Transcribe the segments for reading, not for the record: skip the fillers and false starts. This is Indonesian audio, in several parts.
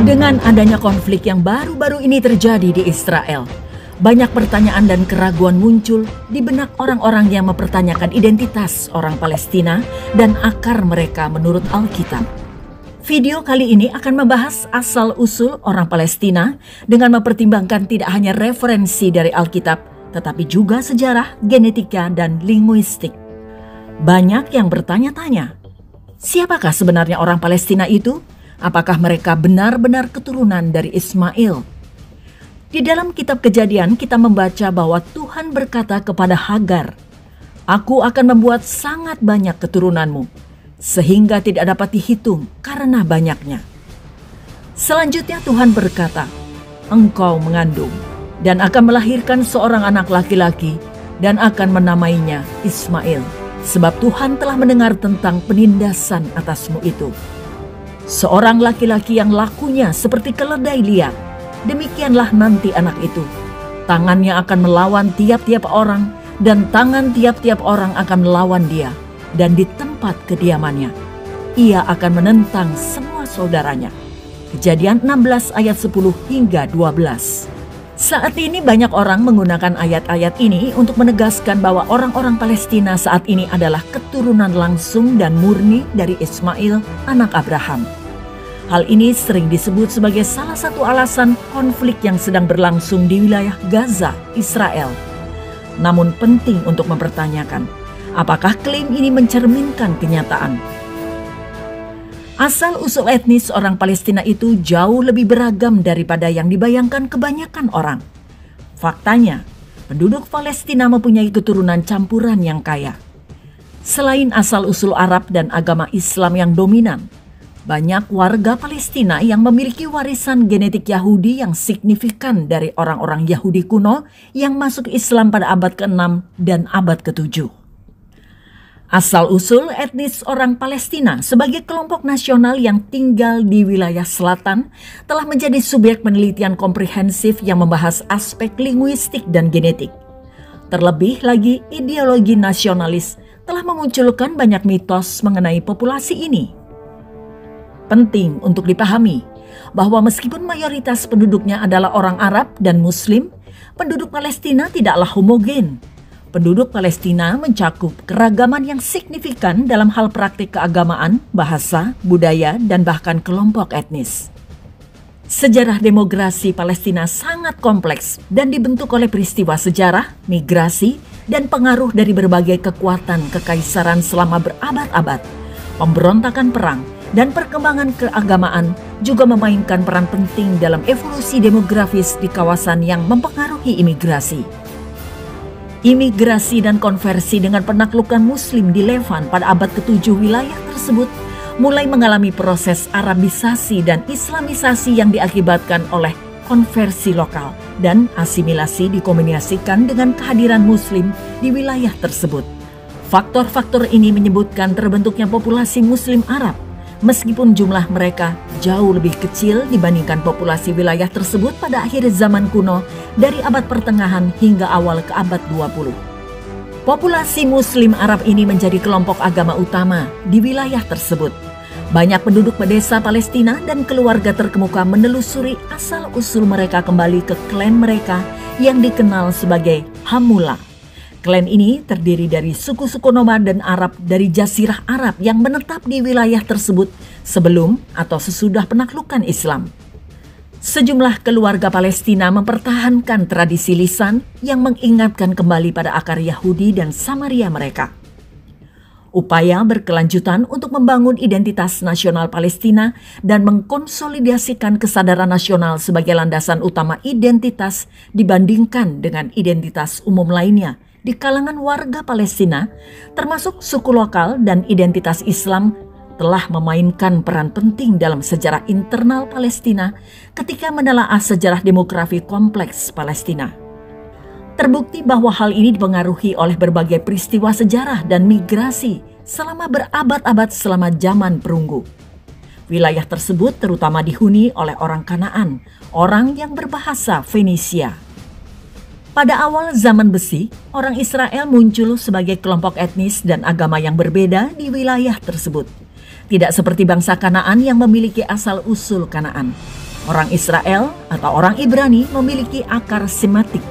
Dengan adanya konflik yang baru-baru ini terjadi di Israel, banyak pertanyaan dan keraguan muncul di benak orang-orang yang mempertanyakan identitas orang Palestina dan akar mereka menurut Alkitab. Video kali ini akan membahas asal-usul orang Palestina dengan mempertimbangkan tidak hanya referensi dari Alkitab, tetapi juga sejarah, genetika, dan linguistik. Banyak yang bertanya-tanya, siapakah sebenarnya orang Palestina itu? Apakah mereka benar-benar keturunan dari Ismail? Di dalam kitab Kejadian kita membaca bahwa Tuhan berkata kepada Hagar, "Aku akan membuat sangat banyak keturunanmu, sehingga tidak dapat dihitung karena banyaknya." Selanjutnya Tuhan berkata, "Engkau mengandung dan akan melahirkan seorang anak laki-laki dan akan menamainya Ismail, sebab Tuhan telah mendengar tentang penindasan atasmu itu. Seorang laki-laki yang lakunya seperti keledai liar, demikianlah nanti anak itu. Tangannya akan melawan tiap-tiap orang, dan tangan tiap-tiap orang akan melawan dia. Dan di tempat kediamannya, ia akan menentang semua saudaranya." Kejadian 16 ayat 10 hingga 12. Saat ini banyak orang menggunakan ayat-ayat ini untuk menegaskan bahwa orang-orang Palestina saat ini adalah keturunan langsung dan murni dari Ismail, anak Abraham. Hal ini sering disebut sebagai salah satu alasan konflik yang sedang berlangsung di wilayah Gaza, Israel. Namun penting untuk mempertanyakan, apakah klaim ini mencerminkan kenyataan? Asal-usul etnis orang Palestina itu jauh lebih beragam daripada yang dibayangkan kebanyakan orang. Faktanya, penduduk Palestina mempunyai keturunan campuran yang kaya. Selain asal-usul Arab dan agama Islam yang dominan, banyak warga Palestina yang memiliki warisan genetik Yahudi yang signifikan dari orang-orang Yahudi kuno yang masuk Islam pada abad ke-6 dan abad ke-7. Asal-usul etnis orang Palestina sebagai kelompok nasional yang tinggal di wilayah selatan telah menjadi subjek penelitian komprehensif yang membahas aspek linguistik dan genetik. Terlebih lagi, ideologi nasionalis telah memunculkan banyak mitos mengenai populasi ini. Penting untuk dipahami bahwa meskipun mayoritas penduduknya adalah orang Arab dan Muslim, penduduk Palestina tidaklah homogen. Penduduk Palestina mencakup keragaman yang signifikan dalam hal praktik keagamaan, bahasa, budaya, dan bahkan kelompok etnis. Sejarah demografi Palestina sangat kompleks dan dibentuk oleh peristiwa sejarah, migrasi, dan pengaruh dari berbagai kekuatan kekaisaran selama berabad-abad. Pemberontakan perang dan perkembangan keagamaan juga memainkan peran penting dalam evolusi demografis di kawasan yang mempengaruhi imigrasi. Imigrasi dan konversi dengan penaklukan Muslim di Levan pada abad ke-7 wilayah tersebut mulai mengalami proses Arabisasi dan Islamisasi yang diakibatkan oleh konversi lokal dan asimilasi dikombinasikan dengan kehadiran Muslim di wilayah tersebut. Faktor-faktor ini menyebutkan terbentuknya populasi Muslim Arab, meskipun jumlah mereka jauh lebih kecil dibandingkan populasi wilayah tersebut pada akhir zaman kuno dari abad pertengahan hingga awal ke abad 20. Populasi Muslim Arab ini menjadi kelompok agama utama di wilayah tersebut. Banyak penduduk pedesa Palestina dan keluarga terkemuka menelusuri asal-usul mereka kembali ke klan mereka yang dikenal sebagai Hamula. Klan ini terdiri dari suku-suku nomaden Arab dari Jazirah Arab yang menetap di wilayah tersebut sebelum atau sesudah penaklukan Islam. Sejumlah keluarga Palestina mempertahankan tradisi lisan yang mengingatkan kembali pada akar Yahudi dan Samaria mereka. Upaya berkelanjutan untuk membangun identitas nasional Palestina dan mengkonsolidasikan kesadaran nasional sebagai landasan utama identitas dibandingkan dengan identitas umum lainnya di kalangan warga Palestina, termasuk suku lokal dan identitas Islam, telah memainkan peran penting dalam sejarah internal Palestina ketika menelaah sejarah demografi kompleks Palestina. Terbukti bahwa hal ini dipengaruhi oleh berbagai peristiwa sejarah dan migrasi selama berabad-abad selama zaman perunggu. Wilayah tersebut terutama dihuni oleh orang Kanaan, orang yang berbahasa Fenisia. Pada awal zaman besi, orang Israel muncul sebagai kelompok etnis dan agama yang berbeda di wilayah tersebut. Tidak seperti bangsa Kanaan yang memiliki asal-usul Kanaan. Orang Israel atau orang Ibrani memiliki akar Semitik.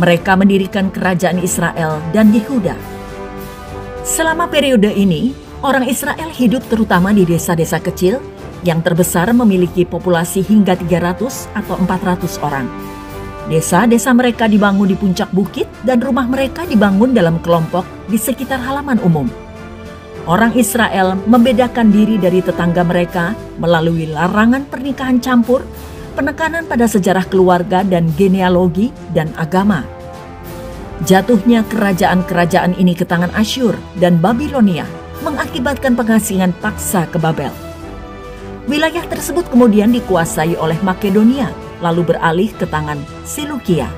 Mereka mendirikan kerajaan Israel dan Yehuda. Selama periode ini, orang Israel hidup terutama di desa-desa kecil yang terbesar memiliki populasi hingga 300 atau 400 orang. Desa-desa mereka dibangun di puncak bukit dan rumah mereka dibangun dalam kelompok di sekitar halaman umum. Orang Israel membedakan diri dari tetangga mereka melalui larangan pernikahan campur, penekanan pada sejarah keluarga dan genealogi dan agama. Jatuhnya kerajaan-kerajaan ini ke tangan Asyur dan Babilonia mengakibatkan pengasingan paksa ke Babel. Wilayah tersebut kemudian dikuasai oleh Makedonia, lalu beralih ke tangan Selukia.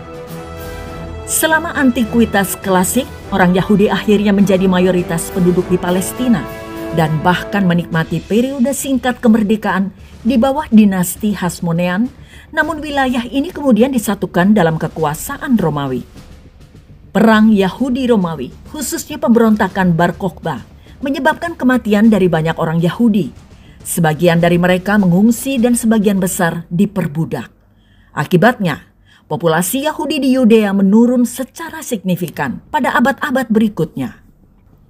Selama antiquitas klasik, orang Yahudi akhirnya menjadi mayoritas penduduk di Palestina dan bahkan menikmati periode singkat kemerdekaan di bawah dinasti Hasmonean, namun wilayah ini kemudian disatukan dalam kekuasaan Romawi. Perang Yahudi-Romawi, khususnya pemberontakan Bar Kokhba, menyebabkan kematian dari banyak orang Yahudi. Sebagian dari mereka mengungsi dan sebagian besar diperbudak. Akibatnya, populasi Yahudi di Yudea menurun secara signifikan pada abad-abad berikutnya.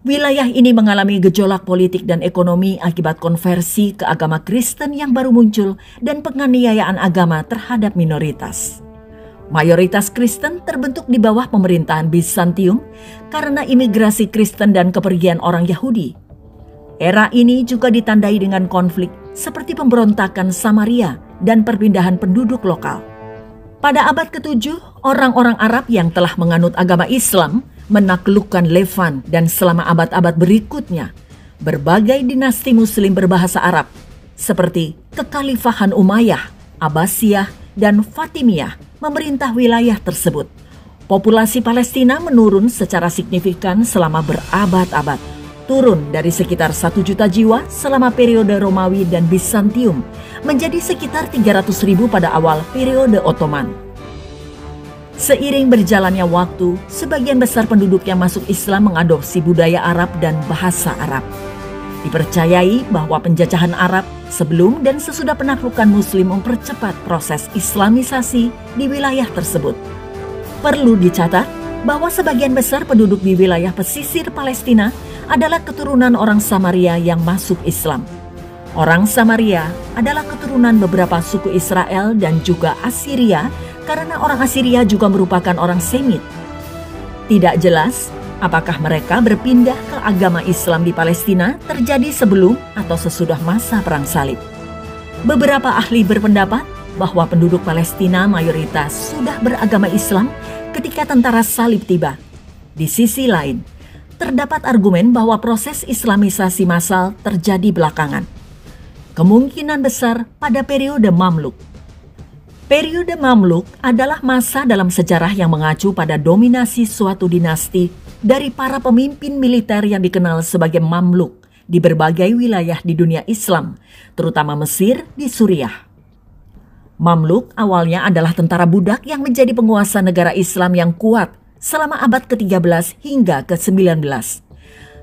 Wilayah ini mengalami gejolak politik dan ekonomi akibat konversi ke agama Kristen yang baru muncul dan penganiayaan agama terhadap minoritas. Mayoritas Kristen terbentuk di bawah pemerintahan Bizantium karena imigrasi Kristen dan kepergian orang Yahudi. Era ini juga ditandai dengan konflik seperti pemberontakan Samaria dan perpindahan penduduk lokal. Pada abad ke-7, orang-orang Arab yang telah menganut agama Islam menaklukkan Levan dan selama abad-abad berikutnya, berbagai dinasti Muslim berbahasa Arab seperti Kekhalifahan Umayyah, Abbasiyah, dan Fatimiyah memerintah wilayah tersebut. Populasi Palestina menurun secara signifikan selama berabad-abad, turun dari sekitar 1 juta jiwa selama periode Romawi dan Bizantium menjadi sekitar 300.000 pada awal periode Ottoman. Seiring berjalannya waktu, sebagian besar penduduk yang masuk Islam mengadopsi budaya Arab dan bahasa Arab. Dipercayai bahwa penjajahan Arab sebelum dan sesudah penaklukan Muslim mempercepat proses Islamisasi di wilayah tersebut. Perlu dicatat bahwa sebagian besar penduduk di wilayah pesisir Palestina adalah keturunan orang Samaria yang masuk Islam. Orang Samaria adalah keturunan beberapa suku Israel dan juga Assyria karena orang Assyria juga merupakan orang Semit. Tidak jelas apakah mereka berpindah ke agama Islam di Palestina terjadi sebelum atau sesudah masa Perang Salib. Beberapa ahli berpendapat bahwa penduduk Palestina mayoritas sudah beragama Islam ketika tentara salib tiba. Di sisi lain, terdapat argumen bahwa proses Islamisasi massal terjadi belakangan. Kemungkinan besar pada periode Mamluk. Periode Mamluk adalah masa dalam sejarah yang mengacu pada dominasi suatu dinasti dari para pemimpin militer yang dikenal sebagai Mamluk di berbagai wilayah di dunia Islam, terutama Mesir di Suriah. Mamluk awalnya adalah tentara budak yang menjadi penguasa negara Islam yang kuat selama abad ke-13 hingga ke-19.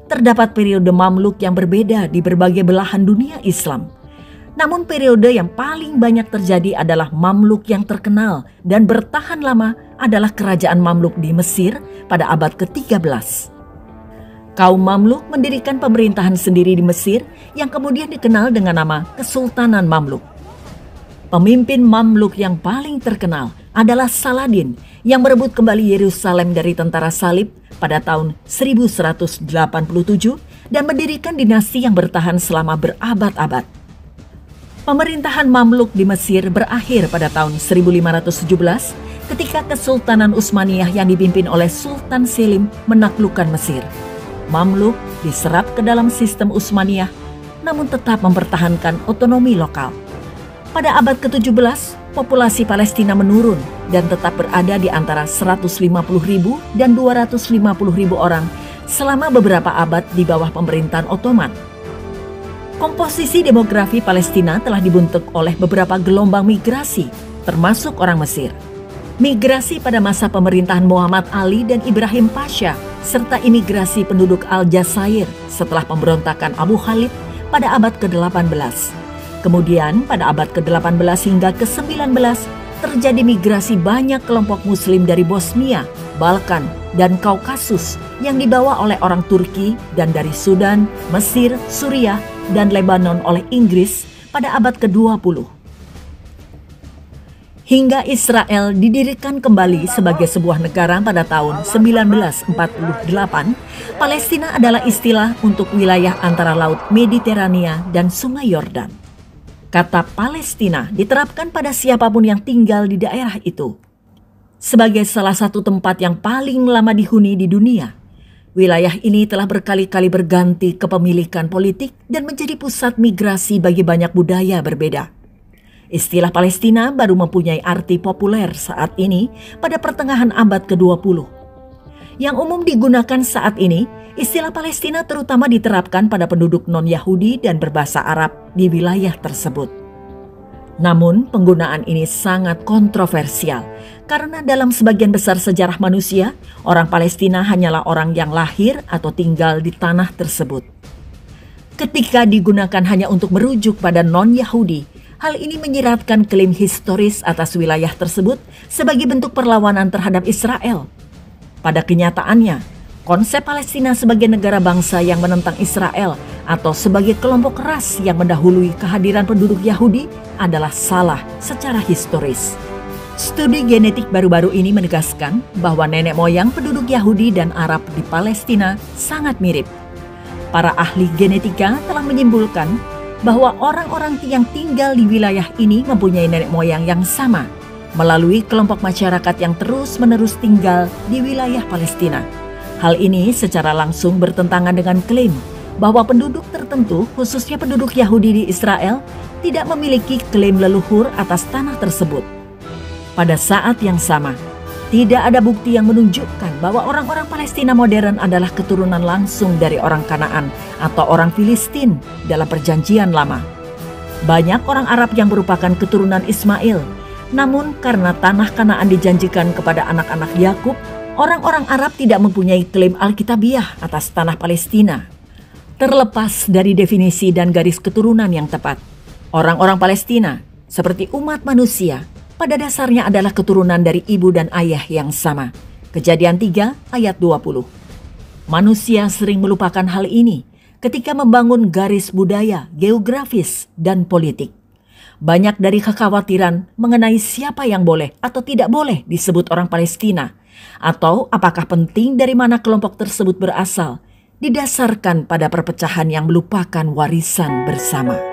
Terdapat periode Mamluk yang berbeda di berbagai belahan dunia Islam. Namun periode yang paling banyak terjadi adalah Mamluk yang terkenal dan bertahan lama adalah kerajaan Mamluk di Mesir pada abad ke-13. Kaum Mamluk mendirikan pemerintahan sendiri di Mesir yang kemudian dikenal dengan nama Kesultanan Mamluk. Pemimpin Mamluk yang paling terkenal adalah Saladin yang merebut kembali Yerusalem dari tentara salib pada tahun 1187 dan mendirikan dinasti yang bertahan selama berabad-abad. Pemerintahan Mamluk di Mesir berakhir pada tahun 1517 ketika Kesultanan Utsmaniyah yang dipimpin oleh Sultan Selim menaklukkan Mesir. Mamluk diserap ke dalam sistem Utsmaniyah namun tetap mempertahankan otonomi lokal. Pada abad ke-17, populasi Palestina menurun dan tetap berada di antara 150.000 dan 250.000 orang selama beberapa abad di bawah pemerintahan Ottoman. Komposisi demografi Palestina telah dibentuk oleh beberapa gelombang migrasi, termasuk orang Mesir. Migrasi pada masa pemerintahan Muhammad Ali dan Ibrahim Pasha, serta imigrasi penduduk Aljazair setelah pemberontakan Abu Khalid pada abad ke-18. Kemudian pada abad ke-18 hingga ke-19 terjadi migrasi banyak kelompok Muslim dari Bosnia, Balkan, dan Kaukasus yang dibawa oleh orang Turki dan dari Sudan, Mesir, Suriah, dan Lebanon oleh Inggris pada abad ke-20. Hingga Israel didirikan kembali sebagai sebuah negara pada tahun 1948, Palestina adalah istilah untuk wilayah antara Laut Mediterania dan Sungai Yordan. Kata Palestina diterapkan pada siapapun yang tinggal di daerah itu. Sebagai salah satu tempat yang paling lama dihuni di dunia, wilayah ini telah berkali-kali berganti kepemilikan politik dan menjadi pusat migrasi bagi banyak budaya berbeda. Istilah Palestina baru mempunyai arti populer saat ini pada pertengahan abad ke-20. Yang umum digunakan saat ini, istilah Palestina terutama diterapkan pada penduduk non-Yahudi dan berbahasa Arab di wilayah tersebut. Namun, penggunaan ini sangat kontroversial karena dalam sebagian besar sejarah manusia, orang Palestina hanyalah orang yang lahir atau tinggal di tanah tersebut. Ketika digunakan hanya untuk merujuk pada non-Yahudi, hal ini menyiratkan klaim historis atas wilayah tersebut sebagai bentuk perlawanan terhadap Israel. Pada kenyataannya, konsep Palestina sebagai negara bangsa yang menentang Israel atau sebagai kelompok ras yang mendahului kehadiran penduduk Yahudi adalah salah secara historis. Studi genetik baru-baru ini menegaskan bahwa nenek moyang penduduk Yahudi dan Arab di Palestina sangat mirip. Para ahli genetika telah menyimpulkan bahwa orang-orang yang tinggal di wilayah ini mempunyai nenek moyang yang sama melalui kelompok masyarakat yang terus-menerus tinggal di wilayah Palestina. Hal ini secara langsung bertentangan dengan klaim bahwa penduduk tertentu, khususnya penduduk Yahudi di Israel, tidak memiliki klaim leluhur atas tanah tersebut. Pada saat yang sama, tidak ada bukti yang menunjukkan bahwa orang-orang Palestina modern adalah keturunan langsung dari orang Kanaan atau orang Filistin dalam Perjanjian Lama. Banyak orang Arab yang merupakan keturunan Ismail, namun karena tanah Kanaan dijanjikan kepada anak-anak Yakub, orang-orang Arab tidak mempunyai klaim Alkitabiah atas tanah Palestina. Terlepas dari definisi dan garis keturunan yang tepat, orang-orang Palestina, seperti umat manusia, pada dasarnya adalah keturunan dari ibu dan ayah yang sama. Kejadian 3 ayat 20. Manusia sering melupakan hal ini ketika membangun garis budaya, geografis, dan politik. Banyak dari kekhawatiran mengenai siapa yang boleh atau tidak boleh disebut orang Palestina, atau apakah penting dari mana kelompok tersebut berasal, didasarkan pada perpecahan yang melupakan warisan bersama.